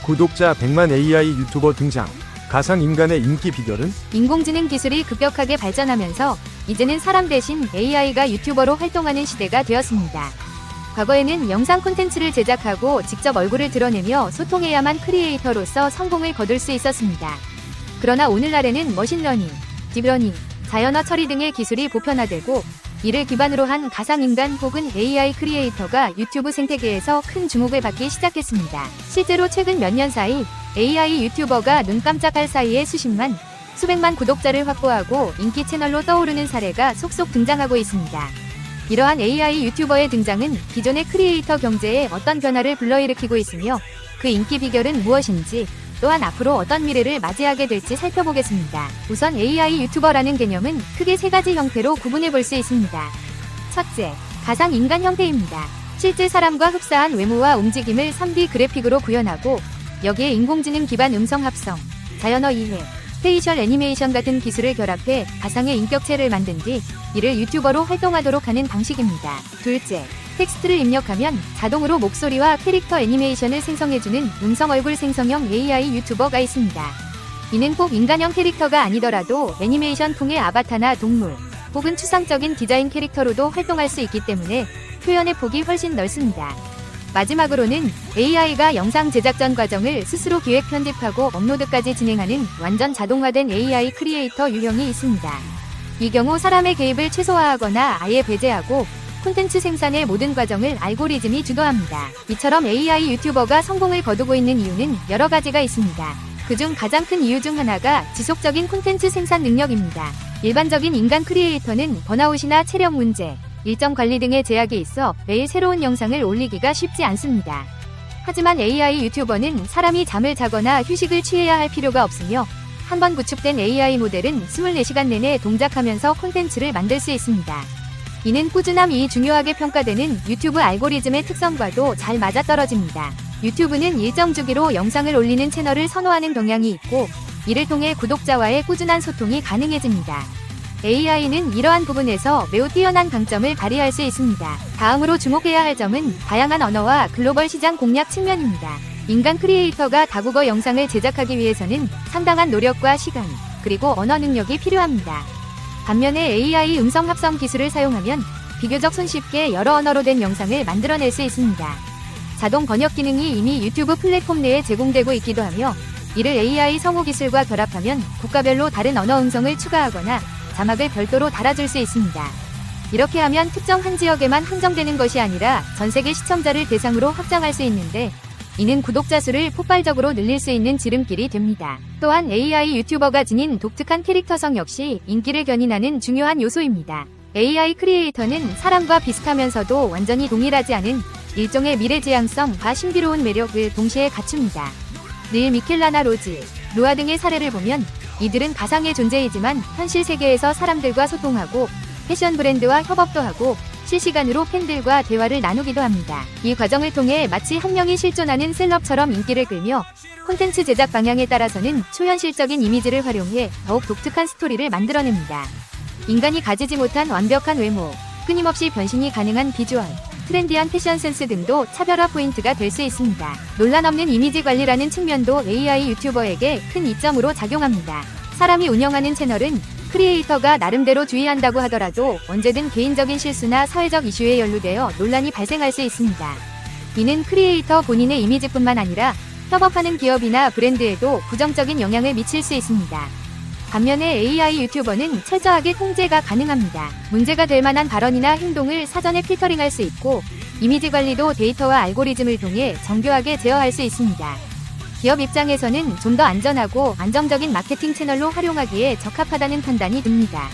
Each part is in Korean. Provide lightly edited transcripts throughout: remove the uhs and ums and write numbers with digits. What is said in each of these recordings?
구독자 100만 AI 유튜버 등장. 가상인간의 인기 비결은? 인공지능 기술이 급격하게 발전하면서 이제는 사람 대신 AI가 유튜버로 활동하는 시대가 되었습니다. 과거에는 영상 콘텐츠를 제작하고 직접 얼굴을 드러내며 소통해야만 크리에이터로서 성공을 거둘 수 있었습니다. 그러나 오늘날에는 머신러닝, 딥러닝, 자연어 처리 등의 기술이 보편화되고 이를 기반으로 한 가상인간 혹은 AI 크리에이터가 유튜브 생태계에서 큰 주목을 받기 시작했습니다. 실제로 최근 몇 년 사이 AI 유튜버가 눈 깜짝할 사이에 수십만, 수백만 구독자를 확보하고 인기 채널로 떠오르는 사례가 속속 등장하고 있습니다. 이러한 AI 유튜버의 등장은 기존의 크리에이터 경제에 어떤 변화를 불러일으키고 있으며 그 인기 비결은 무엇인지, 또한 앞으로 어떤 미래를 맞이하게 될지 살펴보겠습니다. 우선 AI 유튜버라는 개념은 크게 세 가지 형태로 구분해 볼 수 있습니다. 첫째, 가상인간 형태입니다. 실제 사람과 흡사한 외모와 움직임을 3D 그래픽으로 구현하고 여기에 인공지능 기반 음성 합성, 자연어 이해, 페이셜 애니메이션 같은 기술을 결합해 가상의 인격체를 만든 뒤 이를 유튜버로 활동하도록 하는 방식입니다. 둘째, 텍스트를 입력하면 자동으로 목소리와 캐릭터 애니메이션을 생성해주는 음성 얼굴 생성형 AI 유튜버가 있습니다. 이는 꼭 인간형 캐릭터가 아니더라도 애니메이션풍의 아바타나 동물, 혹은 추상적인 디자인 캐릭터로도 활동할 수 있기 때문에 표현의 폭이 훨씬 넓습니다. 마지막으로는 AI가 영상 제작 전 과정을 스스로 기획 편집하고 업로드까지 진행하는 완전 자동화된 AI 크리에이터 유형이 있습니다. 이 경우 사람의 개입을 최소화하거나 아예 배제하고 콘텐츠 생산의 모든 과정을 알고리즘이 주도합니다. 이처럼 AI 유튜버가 성공을 거두고 있는 이유는 여러 가지가 있습니다. 그중 가장 큰 이유 중 하나가 지속적인 콘텐츠 생산 능력입니다. 일반적인 인간 크리에이터는 번아웃이나 체력 문제, 일정 관리 등의 제약이 있어 매일 새로운 영상을 올리기가 쉽지 않습니다. 하지만 AI 유튜버는 사람이 잠을 자거나 휴식을 취해야 할 필요가 없으며 한번 구축된 AI 모델은 24시간 내내 동작하면서 콘텐츠를 만들 수 있습니다. 이는 꾸준함이 중요하게 평가되는 유튜브 알고리즘의 특성과도 잘 맞아떨어집니다. 유튜브는 일정 주기로 영상을 올리는 채널을 선호하는 경향이 있고 이를 통해 구독자와의 꾸준한 소통이 가능해집니다. AI는 이러한 부분에서 매우 뛰어난 강점을 발휘할 수 있습니다. 다음으로 주목해야 할 점은 다양한 언어와 글로벌 시장 공략 측면입니다. 인간 크리에이터가 다국어 영상을 제작하기 위해서는 상당한 노력과 시간, 그리고 언어 능력이 필요합니다. 반면에 AI 음성 합성 기술을 사용하면 비교적 손쉽게 여러 언어로 된 영상을 만들어낼 수 있습니다. 자동 번역 기능이 이미 유튜브 플랫폼 내에 제공되고 있기도 하며 이를 AI 성우 기술과 결합하면 국가별로 다른 언어 음성을 추가하거나 자막을 별도로 달아줄 수 있습니다. 이렇게 하면 특정 한 지역에만 한정되는 것이 아니라 전 세계 시청자를 대상으로 확장할 수 있는데 이는 구독자 수를 폭발적으로 늘릴 수 있는 지름길이 됩니다. 또한 AI 유튜버가 지닌 독특한 캐릭터성 역시 인기를 견인하는 중요한 요소입니다. AI 크리에이터는 사람과 비슷하면서도 완전히 동일하지 않은 일종의 미래지향성과 신비로운 매력을 동시에 갖춥니다. 릴 미켈라나 로즈, 로아 등의 사례를 보면 이들은 가상의 존재이지만 현실 세계에서 사람들과 소통하고 패션 브랜드와 협업도 하고 실시간으로 팬들과 대화를 나누기도 합니다. 이 과정을 통해 마치 한 명이 실존하는 셀럽처럼 인기를 끌며 콘텐츠 제작 방향에 따라서는 초현실적인 이미지를 활용해 더욱 독특한 스토리를 만들어냅니다. 인간이 가지지 못한 완벽한 외모, 끊임없이 변신이 가능한 비주얼, 트렌디한 패션 센스 등도 차별화 포인트가 될 수 있습니다. 논란 없는 이미지 관리라는 측면도 AI 유튜버에게 큰 이점으로 작용합니다. 사람이 운영하는 채널은 크리에이터가 나름대로 주의한다고 하더라도 언제든 개인적인 실수나 사회적 이슈에 연루되어 논란이 발생할 수 있습니다. 이는 크리에이터 본인의 이미지뿐만 아니라 협업하는 기업이나 브랜드에도 부정적인 영향을 미칠 수 있습니다. 반면에 AI 유튜버는 철저하게 통제가 가능합니다. 문제가 될 만한 발언이나 행동을 사전에 필터링할 수 있고 이미지 관리도 데이터와 알고리즘을 통해 정교하게 제어할 수 있습니다. 기업 입장에서는 좀 더 안전하고 안정적인 마케팅 채널로 활용하기에 적합하다는 판단이 듭니다.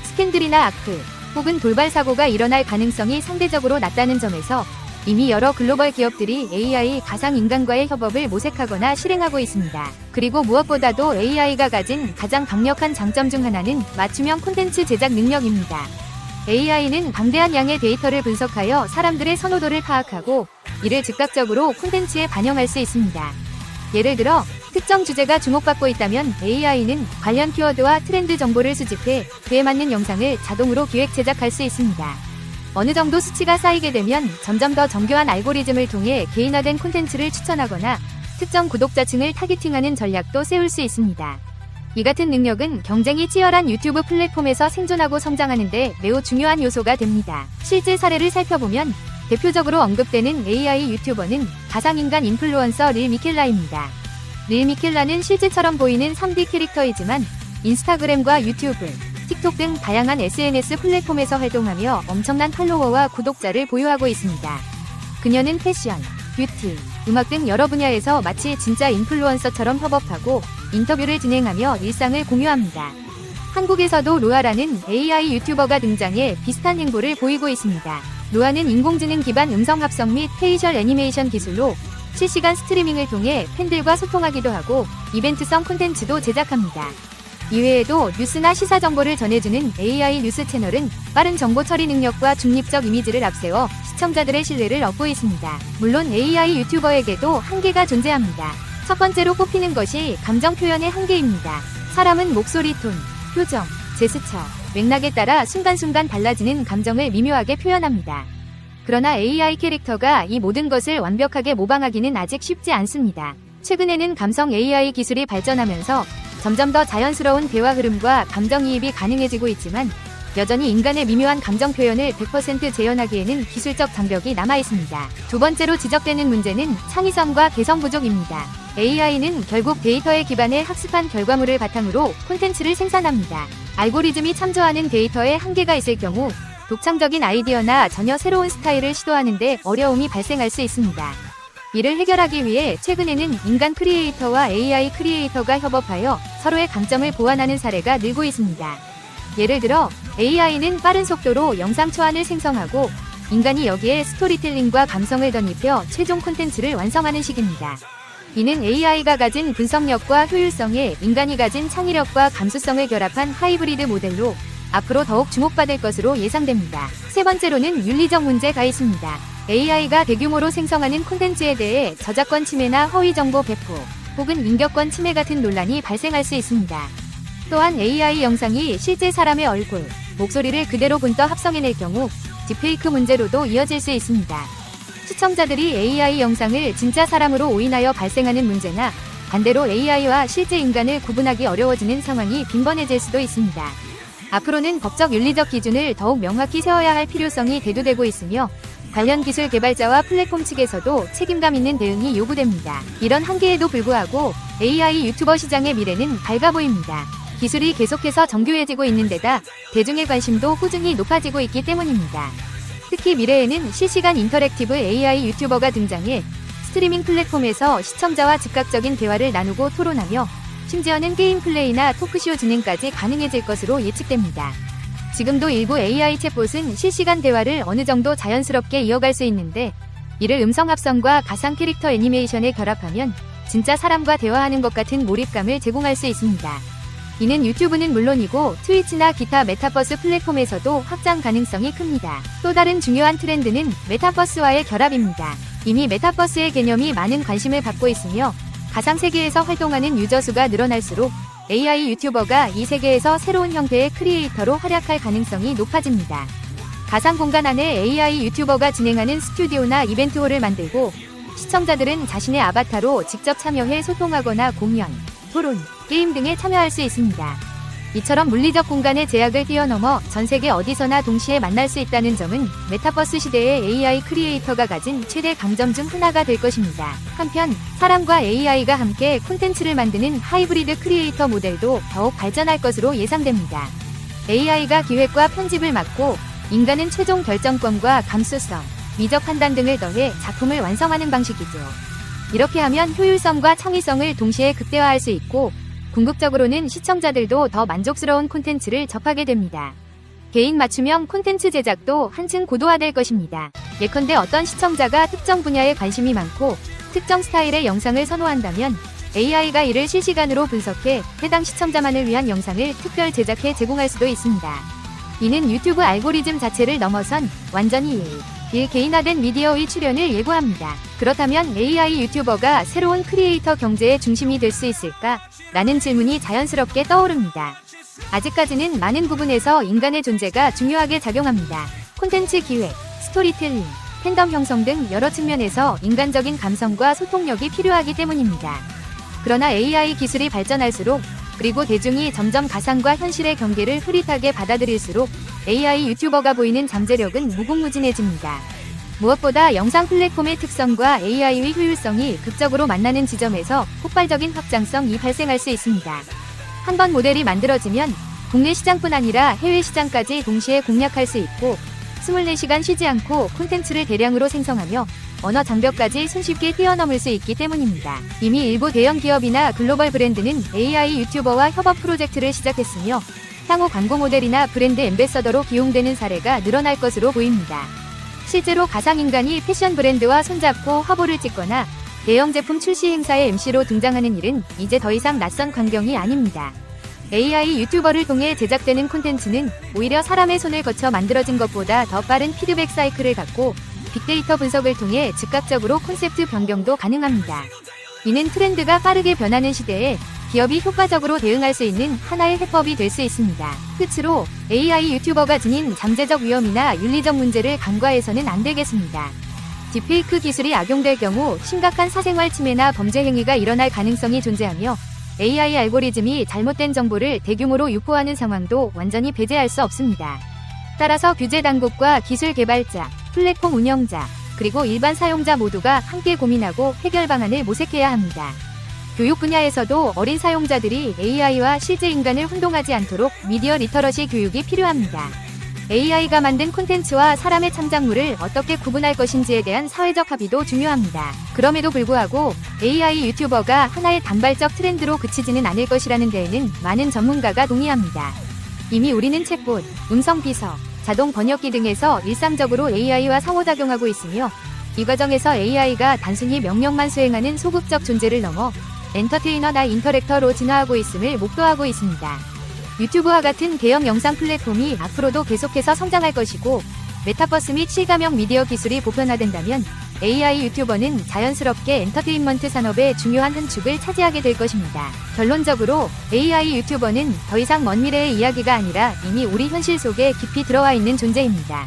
스캔들이나 악플, 혹은 돌발 사고가 일어날 가능성이 상대적으로 낮다는 점에서 이미 여러 글로벌 기업들이 AI 가상인간과의 협업을 모색하거나 실행하고 있습니다. 그리고 무엇보다도 AI가 가진 가장 강력한 장점 중 하나는 맞춤형 콘텐츠 제작 능력입니다. AI는 방대한 양의 데이터를 분석하여 사람들의 선호도를 파악하고 이를 즉각적으로 콘텐츠에 반영할 수 있습니다. 예를 들어 특정 주제가 주목받고 있다면 AI는 관련 키워드와 트렌드 정보를 수집해 그에 맞는 영상을 자동으로 기획 제작할 수 있습니다. 어느 정도 수치가 쌓이게 되면 점점 더 정교한 알고리즘을 통해 개인화된 콘텐츠를 추천하거나 특정 구독자층을 타깃팅하는 전략도 세울 수 있습니다. 이 같은 능력은 경쟁이 치열한 유튜브 플랫폼에서 생존하고 성장하는 데 매우 중요한 요소가 됩니다. 실제 사례를 살펴보면 대표적으로 언급되는 AI 유튜버는 가상인간 인플루언서 릴 미켈라입니다. 릴 미켈라는 실제처럼 보이는 3D 캐릭터이지만 인스타그램과 유튜브, 틱톡 등 다양한 SNS 플랫폼에서 활동하며 엄청난 팔로워와 구독자를 보유하고 있습니다. 그녀는 패션, 뷰티, 음악 등 여러 분야에서 마치 진짜 인플루언서처럼 협업하고 인터뷰를 진행하며 일상을 공유합니다. 한국에서도 루아라는 AI 유튜버가 등장해 비슷한 행보를 보이고 있습니다. 루아는 인공지능 기반 음성 합성 및 페이셜 애니메이션 기술로 실시간 스트리밍을 통해 팬들과 소통하기도 하고 이벤트성 콘텐츠도 제작합니다. 이외에도 뉴스나 시사 정보를 전해주는 AI 뉴스 채널은 빠른 정보 처리 능력과 중립적 이미지를 앞세워 시청자들의 신뢰를 얻고 있습니다. 물론 AI 유튜버에게도 한계가 존재합니다. 첫 번째로 꼽히는 것이 감정 표현의 한계입니다. 사람은 목소리 톤, 표정, 제스처, 맥락에 따라 순간순간 달라지는 감정을 미묘하게 표현합니다. 그러나 AI 캐릭터가 이 모든 것을 완벽하게 모방하기는 아직 쉽지 않습니다. 최근에는 감성 AI 기술이 발전하면서 점점 더 자연스러운 대화 흐름과 감정이입이 가능해지고 있지만 여전히 인간의 미묘한 감정 표현을 100% 재현하기에는 기술적 장벽이 남아있습니다. 두 번째로 지적되는 문제는 창의성과 개성 부족입니다. AI는 결국 데이터에 기반해 학습한 결과물을 바탕으로 콘텐츠를 생산합니다. 알고리즘이 참조하는 데이터에 한계가 있을 경우 독창적인 아이디어나 전혀 새로운 스타일을 시도하는 데 어려움이 발생할 수 있습니다. 이를 해결하기 위해 최근에는 인간 크리에이터와 AI 크리에이터가 협업하여 서로의 강점을 보완하는 사례가 늘고 있습니다. 예를 들어 AI는 빠른 속도로 영상 초안을 생성하고 인간이 여기에 스토리텔링과 감성을 덧입혀 최종 콘텐츠를 완성하는 식입니다. 이는 AI가 가진 분석력과 효율성에 인간이 가진 창의력과 감수성을 결합한 하이브리드 모델로 앞으로 더욱 주목받을 것으로 예상됩니다. 세 번째로는 윤리적 문제가 있습니다. AI가 대규모로 생성하는 콘텐츠에 대해 저작권 침해나 허위 정보 배포, 혹은 인격권 침해 같은 논란이 발생할 수 있습니다. 또한 AI 영상이 실제 사람의 얼굴, 목소리를 그대로 본떠 합성해낼 경우 딥페이크 문제로도 이어질 수 있습니다. 시청자들이 AI 영상을 진짜 사람으로 오인하여 발생하는 문제나 반대로 AI와 실제 인간을 구분하기 어려워지는 상황이 빈번해질 수도 있습니다. 앞으로는 법적 윤리적 기준을 더욱 명확히 세워야 할 필요성이 대두되고 있으며 관련 기술 개발자와 플랫폼 측에서도 책임감 있는 대응이 요구됩니다. 이런 한계에도 불구하고 AI 유튜버 시장의 미래는 밝아 보입니다. 기술이 계속해서 정교해지고 있는 데다 대중의 관심도 꾸준히 높아지고 있기 때문입니다. 특히 미래에는 실시간 인터랙티브 AI 유튜버가 등장해 스트리밍 플랫폼에서 시청자와 즉각적인 대화를 나누고 토론하며 심지어는 게임 플레이나 토크쇼 진행까지 가능해질 것으로 예측됩니다. 지금도 일부 AI 챗봇은 실시간 대화를 어느 정도 자연스럽게 이어갈 수 있는데 이를 음성 합성과 가상 캐릭터 애니메이션에 결합하면 진짜 사람과 대화하는 것 같은 몰입감을 제공할 수 있습니다. 이는 유튜브는 물론이고 트위치나 기타 메타버스 플랫폼에서도 확장 가능성이 큽니다. 또 다른 중요한 트렌드는 메타버스와의 결합입니다. 이미 메타버스의 개념이 많은 관심을 받고 있으며 가상 세계에서 활동하는 유저 수가 늘어날수록 AI 유튜버가 이 세계에서 새로운 형태의 크리에이터로 활약할 가능성이 높아집니다. 가상 공간 안에 AI 유튜버가 진행하는 스튜디오나 이벤트홀을 만들고 시청자들은 자신의 아바타로 직접 참여해 소통하거나 공연, 토론, 게임 등에 참여할 수 있습니다. 이처럼 물리적 공간의 제약을 뛰어넘어 전 세계 어디서나 동시에 만날 수 있다는 점은 메타버스 시대의 AI 크리에이터가 가진 최대 강점 중 하나가 될 것입니다. 한편 사람과 AI가 함께 콘텐츠를 만드는 하이브리드 크리에이터 모델도 더욱 발전할 것으로 예상됩니다. AI가 기획과 편집을 맡고 인간은 최종 결정권과 감수성, 미적 판단 등을 더해 작품을 완성하는 방식이죠. 이렇게 하면 효율성과 창의성을 동시에 극대화할 수 있고 궁극적으로는 시청자들도 더 만족스러운 콘텐츠를 접하게 됩니다. 개인 맞춤형 콘텐츠 제작도 한층 고도화될 것입니다. 예컨대 어떤 시청자가 특정 분야에 관심이 많고 특정 스타일의 영상을 선호한다면 AI가 이를 실시간으로 분석해 해당 시청자만을 위한 영상을 특별 제작해 제공할 수도 있습니다. 이는 유튜브 알고리즘 자체를 넘어선 완전히 개인화된 미디어의 출현을 예고합니다. 그렇다면 AI 유튜버가 새로운 크리에이터 경제의 중심이 될 수 있을까? 라는 질문이 자연스럽게 떠오릅니다. 아직까지는 많은 부분에서 인간의 존재가 중요하게 작용합니다. 콘텐츠 기획, 스토리텔링, 팬덤 형성 등 여러 측면에서 인간적인 감성과 소통력이 필요하기 때문입니다. 그러나 AI 기술이 발전할수록 그리고 대중이 점점 가상과 현실의 경계를 흐릿하게 받아들일수록 AI 유튜버가 보이는 잠재력은 무궁무진해집니다. 무엇보다 영상 플랫폼의 특성과 AI의 효율성이 극적으로 만나는 지점에서 폭발적인 확장성이 발생할 수 있습니다. 한번 모델이 만들어지면 국내 시장뿐 아니라 해외 시장까지 동시에 공략할 수 있고 24시간 쉬지 않고 콘텐츠를 대량으로 생성하며 언어 장벽까지 손쉽게 뛰어넘을 수 있기 때문입니다. 이미 일부 대형 기업이나 글로벌 브랜드는 AI 유튜버와 협업 프로젝트를 시작했으며 향후 광고 모델이나 브랜드 앰베서더로 기용되는 사례가 늘어날 것으로 보입니다. 실제로 가상인간이 패션 브랜드와 손잡고 화보를 찍거나 대형 제품 출시 행사의 MC로 등장하는 일은 이제 더 이상 낯선 광경이 아닙니다. AI 유튜버를 통해 제작되는 콘텐츠는 오히려 사람의 손을 거쳐 만들어진 것보다 더 빠른 피드백 사이클을 갖고 빅데이터 분석을 통해 즉각적으로 콘셉트 변경도 가능합니다. 이는 트렌드가 빠르게 변하는 시대에 기업이 효과적으로 대응할 수 있는 하나의 해법이 될 수 있습니다. 끝으로 AI 유튜버가 지닌 잠재적 위험이나 윤리적 문제를 간과해서는 안 되겠습니다. 딥페이크 기술이 악용될 경우 심각한 사생활 침해나 범죄 행위가 일어날 가능성이 존재하며 AI 알고리즘이 잘못된 정보를 대규모로 유포하는 상황도 완전히 배제할 수 없습니다. 따라서 규제 당국과 기술 개발자, 플랫폼 운영자, 그리고 일반 사용자 모두가 함께 고민하고 해결 방안을 모색해야 합니다. 교육 분야에서도 어린 사용자들이 AI와 실제 인간을 혼동하지 않도록 미디어 리터러시 교육이 필요합니다. AI가 만든 콘텐츠와 사람의 창작물을 어떻게 구분할 것인지에 대한 사회적 합의도 중요합니다. 그럼에도 불구하고 AI 유튜버가 하나의 단발적 트렌드로 그치지는 않을 것이라는 데에는 많은 전문가가 동의합니다. 이미 우리는 챗봇, 음성 비서, 자동 번역기 등에서 일상적으로 AI와 상호작용하고 있으며 이 과정에서 AI가 단순히 명령만 수행하는 소극적 존재를 넘어 엔터테이너나 인터랙터로 진화하고 있음을 목도하고 있습니다. 유튜브와 같은 대형 영상 플랫폼이 앞으로도 계속해서 성장할 것이고 메타버스 및 실감형 미디어 기술이 보편화된다면 AI 유튜버는 자연스럽게 엔터테인먼트 산업의 중요한 한 축을 차지하게 될 것입니다. 결론적으로 AI 유튜버는 더 이상 먼 미래의 이야기가 아니라 이미 우리 현실 속에 깊이 들어와 있는 존재입니다.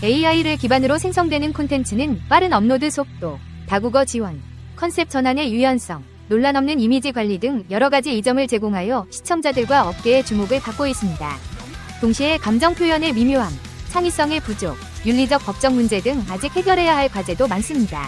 AI를 기반으로 생성되는 콘텐츠는 빠른 업로드 속도, 다국어 지원, 컨셉 전환의 유연성, 논란 없는 이미지 관리 등 여러 가지 이점을 제공하여 시청자들과 업계의 주목을 받고 있습니다. 동시에 감정 표현의 미묘함, 창의성의 부족, 윤리적 법적 문제 등 아직 해결해야 할 과제도 많습니다.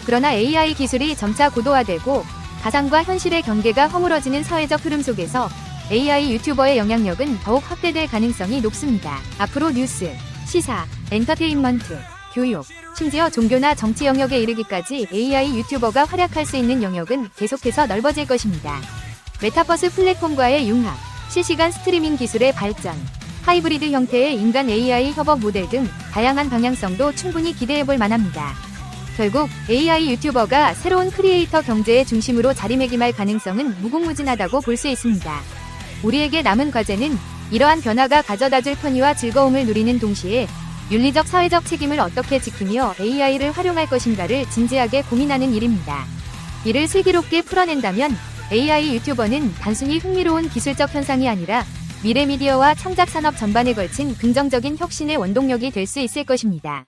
그러나 AI 기술이 점차 고도화되고 가상과 현실의 경계가 허물어지는 사회적 흐름 속에서 AI 유튜버의 영향력은 더욱 확대될 가능성이 높습니다. 앞으로 뉴스, 시사, 엔터테인먼트, 교육, 심지어 종교나 정치 영역에 이르기까지 AI 유튜버가 활약할 수 있는 영역은 계속해서 넓어질 것입니다. 메타버스 플랫폼과의 융합, 실시간 스트리밍 기술의 발전, 하이브리드 형태의 인간 AI 협업 모델 등 다양한 방향성도 충분히 기대해볼 만합니다. 결국 AI 유튜버가 새로운 크리에이터 경제의 중심으로 자리매김할 가능성은 무궁무진하다고 볼 수 있습니다. 우리에게 남은 과제는 이러한 변화가 가져다줄 편의와 즐거움을 누리는 동시에 윤리적 사회적 책임을 어떻게 지키며 AI를 활용할 것인가를 진지하게 고민하는 일입니다. 이를 슬기롭게 풀어낸다면 AI 유튜버는 단순히 흥미로운 기술적 현상이 아니라 미래 미디어와 창작 산업 전반에 걸친 긍정적인 혁신의 원동력이 될 수 있을 것입니다.